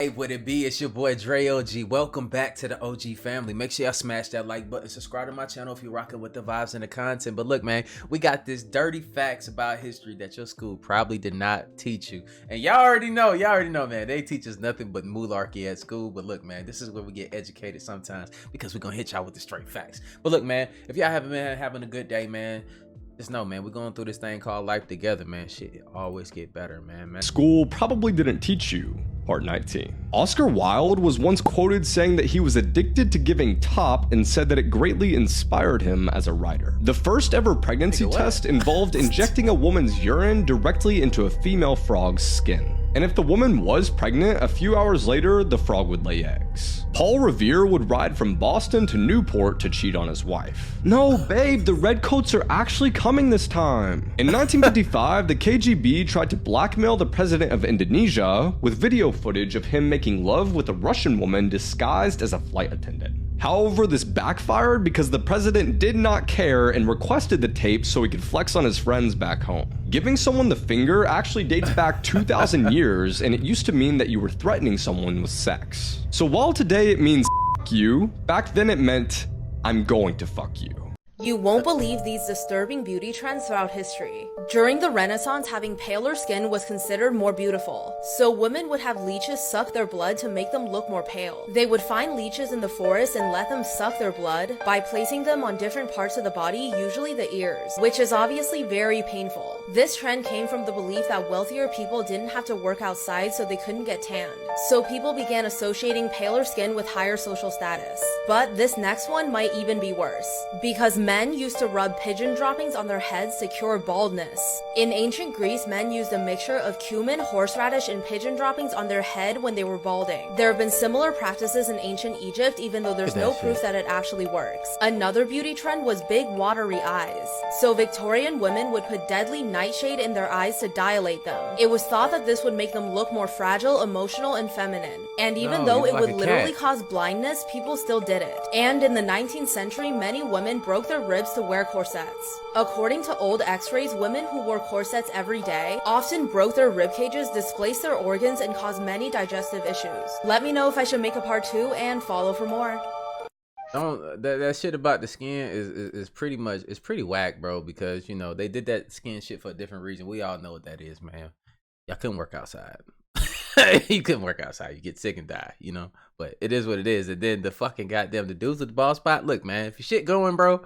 Hey, what it be? It's your boy DREOG. Welcome back to the OG family. Make sure y'all smash that like button, subscribe to my channel if you're rocking with the vibes and the content. But look, man, we got this dirty facts about history that your school probably did not teach you. And y'all already know, man, they teach us nothing but mularkey at school. But look, man, this is where we get educated sometimes because we're gonna hit y'all with the straight facts. But look, man, if y'all haven't been having a good day, man, just know, man, we're going through this thing called life together, man. Shit always get better, man. School probably didn't teach you. Part 19. Oscar Wilde was once quoted saying that he was addicted to giving top and said that it greatly inspired him as a writer. The first ever pregnancy test involved injecting a woman's urine directly into a female frog's skin. And if the woman was pregnant, a few hours later, the frog would lay eggs. Paul Revere would ride from Boston to Newport to cheat on his wife. No, babe, the redcoats are actually coming this time. In 1955, the KGB tried to blackmail the president of Indonesia with video footage of him making love with a Russian woman disguised as a flight attendant. However, this backfired because the president did not care and requested the tape so he could flex on his friends back home. Giving someone the finger actually dates back 2,000 years, and it used to mean that you were threatening someone with sex. So while today it means fuck you, back then it meant I'm going to fuck you. You won't believe these disturbing beauty trends throughout history. During the Renaissance, having paler skin was considered more beautiful, so women would have leeches suck their blood to make them look more pale. They would find leeches in the forest and let them suck their blood by placing them on different parts of the body, usually the ears, which is obviously very painful. This trend came from the belief that wealthier people didn't have to work outside so they couldn't get tanned. So people began associating paler skin with higher social status. But this next one might even be worse, because men used to rub pigeon droppings on their heads to cure baldness. In ancient Greece, men used a mixture of cumin, horseradish, and pigeon droppings on their head when they were balding. There have been similar practices in ancient Egypt, even though there's no proof that it actually works. Another beauty trend was big watery eyes. So Victorian women would put deadly nightshade in their eyes to dilate them. It was thought that this would make them look more fragile, emotional, and feminine. And even though it would literally cause blindness, people still did it. And in the 19th century, many women broke their ribs to wear corsets. According to old x-rays, women who wore corsets every day often broke their rib cages, displaced their organs, and caused many digestive issues. Let me know if I should make a part 2 and follow for more. That shit about the skin is pretty much, it's pretty whack, bro, because, you know, they did that skin shit for a different reason. We all know what that is, man. Y'all couldn't work outside. You couldn't work outside. You get sick and die, you know? But it is what it is. And then the fucking goddamn, the dudes with the bald spot, look, man, if your shit going, bro,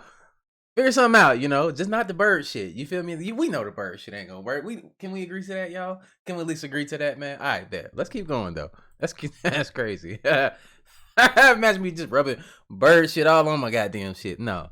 figure something out, you know? Just not the bird shit. You feel me? We know the bird shit ain't gonna work. Can we agree to that, y'all? Can we at least agree to that, man? All right, bet. Let's keep going, though. That's crazy. Imagine me just rubbing bird shit all on my goddamn shit. No.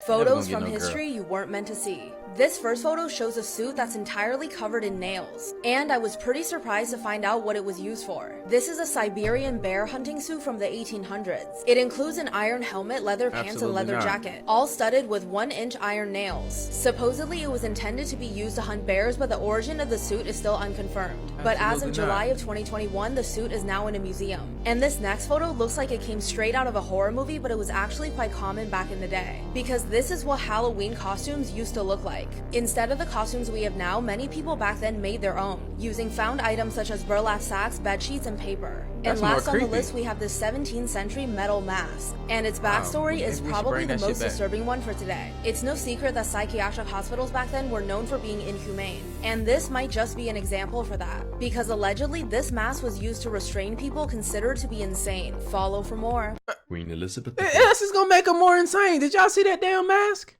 Photos from history you weren't meant to see. This first photo shows a suit that's entirely covered in nails, and I was pretty surprised to find out what it was used for. This is a Siberian bear hunting suit from the 1800s. It includes an iron helmet, leather pants, and leather jacket, all studded with 1-inch iron nails. Supposedly it was intended to be used to hunt bears, but the origin of the suit is still unconfirmed. But as of July of 2021, the suit is now in a museum. And this next photo looks like it came straight out of a horror movie, but it was actually quite common back in the day, because this is what Halloween costumes used to look like. Instead of the costumes we have now, many people back then made their own, using found items such as burlap sacks, bed sheets, and paper. And last on the list, we have this 17th century metal mask, and its backstory is probably the most disturbing one for today. It's no secret that psychiatric hospitals back then were known for being inhumane, and this might just be an example for that, because allegedly this mask was used to restrain people considered to be insane. Follow for more. Queen Elizabeth. This is gonna make them more insane. Did y'all see that damn mask?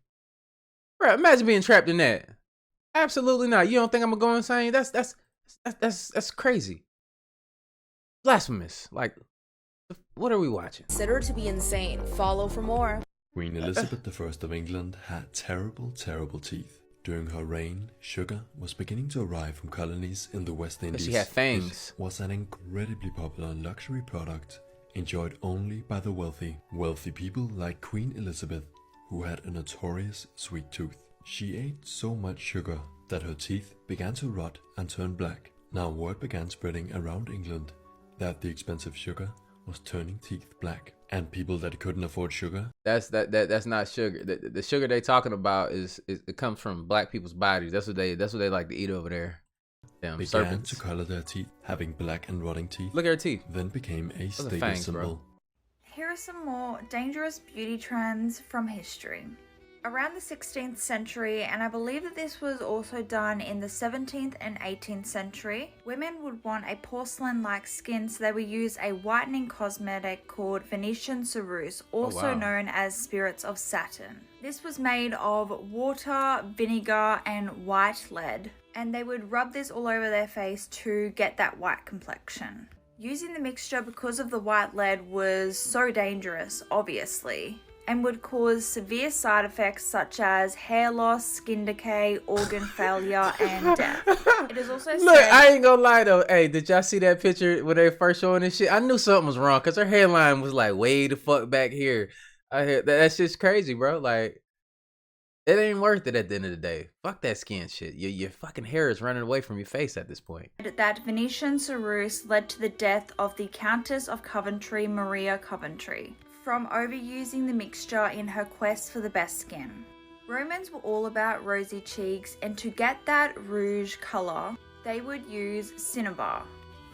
Bro, imagine being trapped in that. Absolutely not. You don't think I'm gonna go insane? That's crazy. Blasphemous. Like, what are we watching? Considered to be insane. Follow for more. Queen Elizabeth I of England had terrible teeth. During her reign, sugar was beginning to arrive from colonies in the West Indies. She had fangs. It was an incredibly popular luxury product, enjoyed only by the wealthy. Wealthy people like Queen Elizabeth, who had a notorious sweet tooth. She ate so much sugar that her teeth began to rot and turn black. Now word began spreading around England that the expensive sugar was turning teeth black, and people that couldn't afford sugar. That's not sugar. The sugar they talking about is it comes from black people's bodies. That's what they like to eat over there. Damn, began serpents. to color their teeth, having black and rotting teeth, Look at her teeth. then became a are status fangs, symbol. bro. Here are some more dangerous beauty trends from history. Around the 16th century, and I believe that this was also done in the 17th and 18th century, women would want a porcelain-like skin, so they would use a whitening cosmetic called Venetian ceruse, also known as spirits of Saturn. This was made of water, vinegar, and white lead, and they would rub this all over their face to get that white complexion. Using the mixture because of the white lead was so dangerous, obviously, and would cause severe side effects such as hair loss, skin decay, organ failure, and death. It is also Look, said... I ain't gonna lie though. Hey, did y'all see that picture when they first showing this shit? I knew something was wrong because her hairline was like way the fuck back here. I hear that's just crazy, bro. Like, it ain't worth it at the end of the day. Fuck that skin shit. Your fucking hair is running away from your face at this point. that Venetian ceruse led to the death of the Countess of Coventry, Maria Coventry, from overusing the mixture in her quest for the best skin. Romans were all about rosy cheeks, and to get that rouge colour, they would use cinnabar,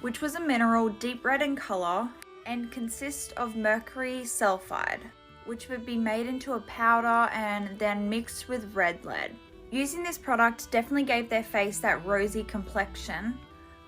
which was a mineral deep red in colour and consists of mercury sulfide, which would be made into a powder and then mixed with red lead. Using this product definitely gave their face that rosy complexion,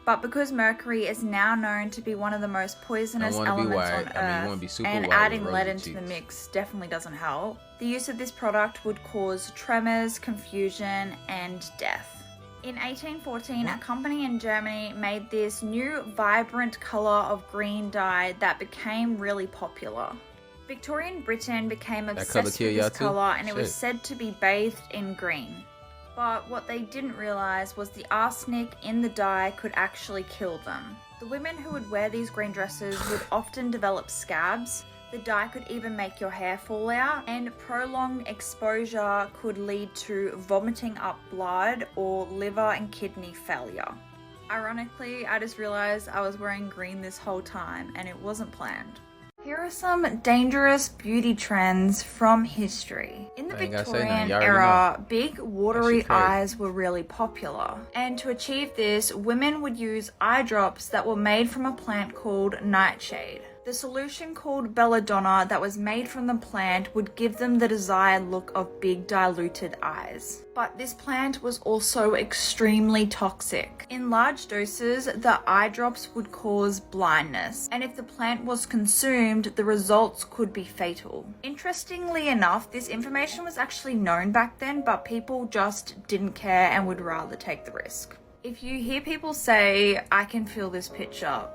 but because mercury is now known to be one of the most poisonous elements on Earth, and adding lead into the mix definitely doesn't help, the use of this product would cause tremors, confusion, and death. In 1814, a company in Germany made this new vibrant colour of green dye that became really popular. Victorian Britain became obsessed with this colour, and it was said to be bathed in green. But what they didn't realise was the arsenic in the dye could actually kill them. The women who would wear these green dresses would often develop scabs. The dye could even make your hair fall out, and prolonged exposure could lead to vomiting up blood or liver and kidney failure. Ironically, I just realised I was wearing green this whole time and it wasn't planned. Here are some dangerous beauty trends from history. In the Victorian era, big watery eyes were really popular. And to achieve this, women would use eye drops that were made from a plant called nightshade. The solution called belladonna that was made from the plant would give them the desired look of big diluted eyes. But this plant was also extremely toxic. In large doses, the eye drops would cause blindness, and if the plant was consumed, the results could be fatal. Interestingly enough, this information was actually known back then, but people just didn't care and would rather take the risk. If you hear people say, "I can feel this picture,"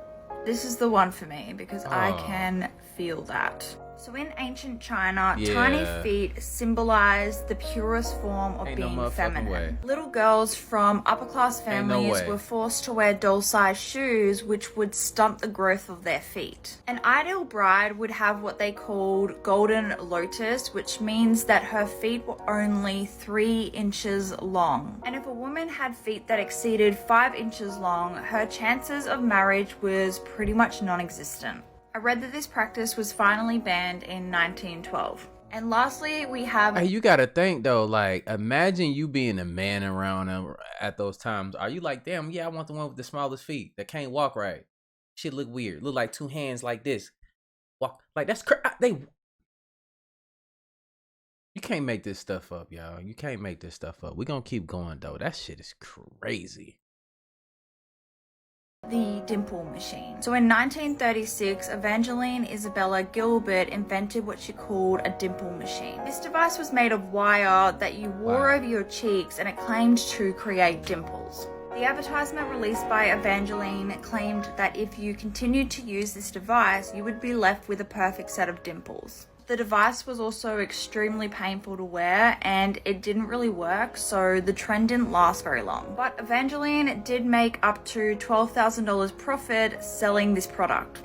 this is the one for me because I can feel that. So in ancient China, tiny feet symbolized the purest form of being feminine. Little girls from upper-class families were forced to wear doll-sized shoes, which would stunt the growth of their feet. An ideal bride would have what they called golden lotus, which means that her feet were only 3 inches long. And if a woman had feet that exceeded 5 inches long, her chances of marriage was pretty much non-existent. I read that this practice was finally banned in 1912. And lastly, we have... Hey, you gotta think though, like, imagine you being a man around them at those times. Are you like, damn, yeah, I want the one with the smallest feet that can't walk right? Shit look weird. Look like 2 hands like this. Walk like that's you can't make this stuff up, y'all. You can't make this stuff up. We're gonna keep going though. That shit is crazy. The dimple machine. So in 1936, Evangeline Isabella Gilbert invented what she called a dimple machine. This device was made of wire that you wore over your cheeks, and it claimed to create dimples. The advertisement released by Evangeline claimed that if you continued to use this device, you would be left with a perfect set of dimples. The device was also extremely painful to wear, and it didn't really work, so the trend didn't last very long. But Evangeline did make up to $12,000 profit selling this product.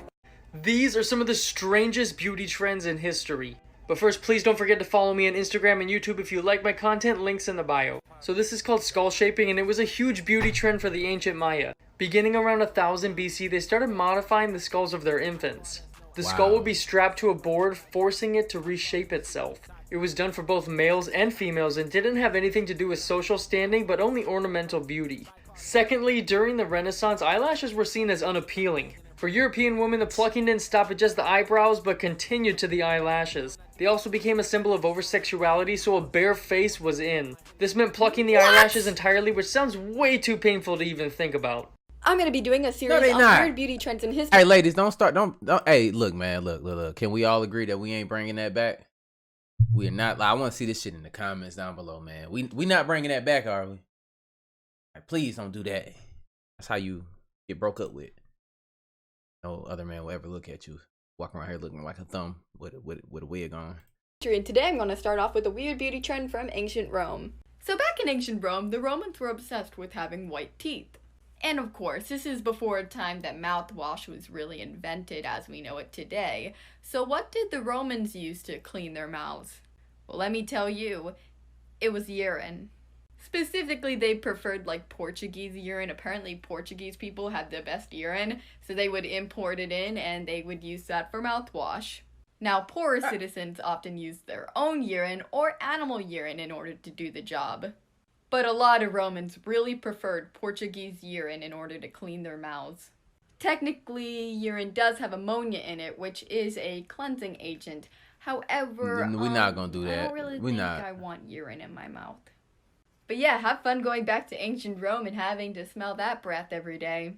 These are some of the strangest beauty trends in history. But first, please don't forget to follow me on Instagram and YouTube if you like my content, links in the bio. So this is called skull shaping, and it was a huge beauty trend for the ancient Maya. Beginning around 1000 BC, they started modifying the skulls of their infants. The skull would be strapped to a board, forcing it to reshape itself. It was done for both males and females and didn't have anything to do with social standing, but only ornamental beauty. Secondly, during the Renaissance, eyelashes were seen as unappealing. For European women, the plucking didn't stop at just the eyebrows, but continued to the eyelashes. They also became a symbol of over-sexuality, so a bare face was in. This meant plucking the eyelashes entirely, which sounds way too painful to even think about. I'm gonna be doing a series on weird beauty trends in history. Hey, ladies, don't. Hey, look, man, look. Can we all agree that we ain't bringing that back? We are not. I want to see this shit in the comments down below, man. We not bringing that back, are we? Like, please don't do that. That's how you get broke up with. No other man will ever look at you walking around here looking like a thumb with a wig on. And today I'm going to start off with a weird beauty trend from ancient Rome. So back in ancient Rome, the Romans were obsessed with having white teeth. And of course, this is before a time that mouthwash was really invented as we know it today. So what did the Romans use to clean their mouths? Well, let me tell you, it was urine. Specifically, they preferred like Portuguese urine. Apparently, Portuguese people had the best urine, so they would import it in and they would use that for mouthwash. Now, poorer citizens often used their own urine or animal urine in order to do the job. But a lot of Romans really preferred Portuguese urine in order to clean their mouths. Technically, urine does have ammonia in it, which is a cleansing agent. However, we're not gonna do that. I don't really think I want urine in my mouth. But yeah, have fun going back to ancient Rome and having to smell that breath every day.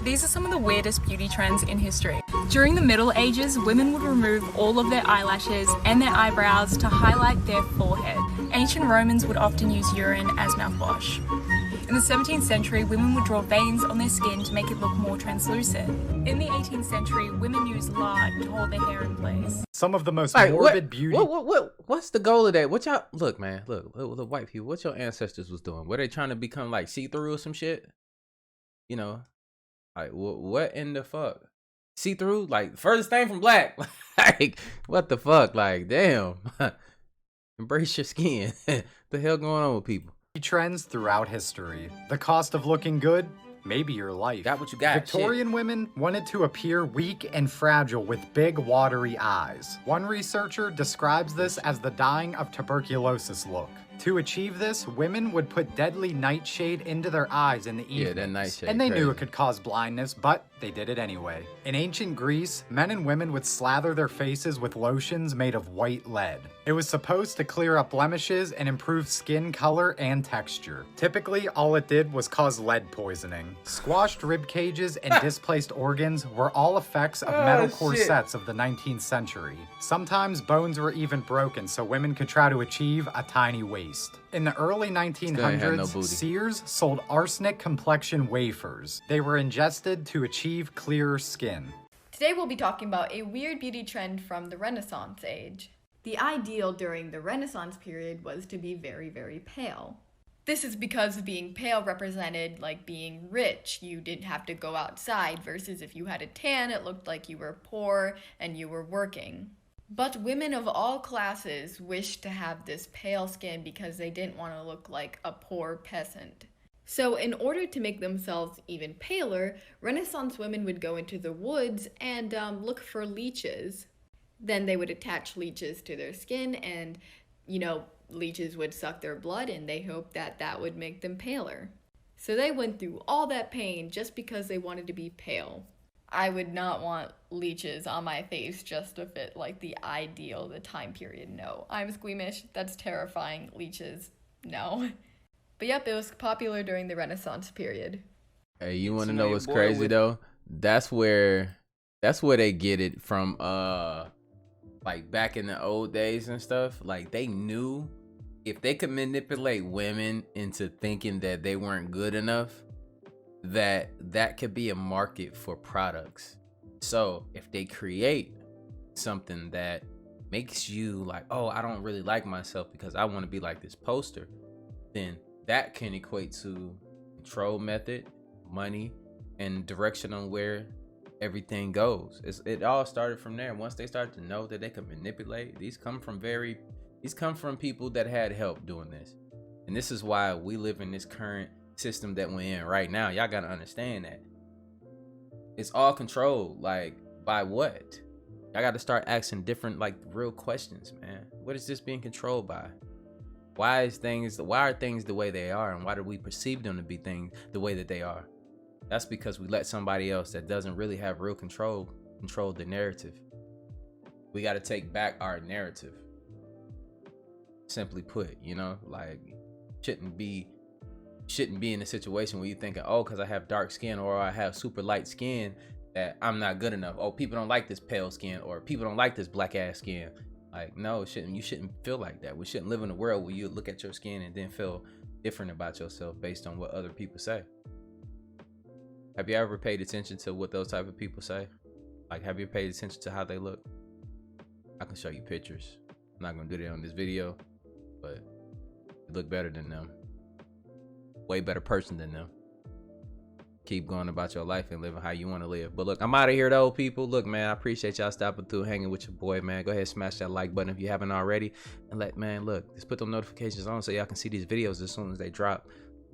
These are some of the weirdest beauty trends in history. During the Middle Ages, women would remove all of their eyelashes and their eyebrows to highlight their forehead. Ancient Romans would often use urine as mouthwash. In the 17th century, women would draw veins on their skin to make it look more translucent. In the 18th century, women used lard to hold their hair in place. Some of the most morbid beauty... What's the goal of that? What y'all... Look, man, look, the white people, what your ancestors was doing? Were they trying to become, like, see-through or some shit? You know? Like, what in the fuck? See-through? Like, furthest thing from black. Like, what the fuck? Like, damn. Embrace your skin. The hell going on with people? Trends throughout history. The cost of looking good? Maybe your life. Got what you got. Victorian women wanted to appear weak and fragile with big, watery eyes. One researcher describes this as the dying of tuberculosis look. To achieve this, women would put deadly nightshade into their eyes in the evenings. Yeah, that nightshade. And they knew it could cause blindness, but they did it anyway. In ancient Greece, men and women would slather their faces with lotions made of white lead. It was supposed to clear up blemishes and improve skin color and texture. Typically, all it did was cause lead poisoning. Squashed rib cages and displaced organs were all effects of metal corsets of the 19th century. Sometimes bones were even broken so women could try to achieve a tiny waist. In the early 1900s, Sears sold arsenic complexion wafers. They were ingested to achieve clearer skin. Today we'll be talking about a weird beauty trend from the Renaissance age. The ideal during the Renaissance period was to be very, very pale. This is because being pale represented like being rich. You didn't have to go outside, versus if you had a tan, it looked like you were poor and you were working. But women of all classes wished to have this pale skin because they didn't want to look like a poor peasant. So in order to make themselves even paler, Renaissance women would go into the woods and look for leeches. Then they would attach leeches to their skin and, leeches would suck their blood and they hoped that that would make them paler. So they went through all that pain just because they wanted to be pale. I would not want leeches on my face just to fit like the ideal, the time period. No, I'm squeamish. That's terrifying. Leeches, no. But yep, it was popular during the Renaissance period. Hey, you want to know what's crazy though? That's where they get it from. Like back in the old days and stuff. Like they knew if they could manipulate women into thinking that they weren't good enough, that could be a market for products. So if they create something that makes you like, oh, I don't really like myself because I want to be like this poster, then that can equate to control method, money, and direction on where everything goes. It all started from there. Once they started to know that they could manipulate, these come from people that had help doing this. And this is why we live in this current system that we're in right now. Y'all gotta understand that it's all controlled. Like, by what? Y'all gotta start asking different, like, real questions, man. What is this being controlled by? Why are things the way they are, and why do we perceive them to be things the way that they are? That's because we let somebody else that doesn't really have real control the narrative. We got to take back our narrative. Simply put, you know, like shouldn't be in a situation where you thinking, oh, because I have dark skin or I have super light skin that I'm not good enough. Oh, people don't like this pale skin, or people don't like this black ass skin. Like, no, you shouldn't feel like that. We shouldn't live in a world where you look at your skin and then feel different about yourself based on what other people say. Have you ever paid attention to what those type of people say? Like, have you paid attention to how they look? I can show you pictures. I'm not gonna do that on this video, but you look better than them. Way better person than them. Keep going about your life and living how you want to live. But look, I'm out of here though, people. Look, man, I appreciate y'all stopping through, hanging with your boy, man. Go ahead, smash that like button if you haven't already. And just put them notifications on so y'all can see these videos as soon as they drop.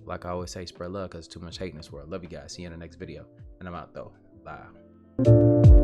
Like I always say, spread love because too much hate in this world. Love you guys. See you in the next video. And I'm out though. Bye.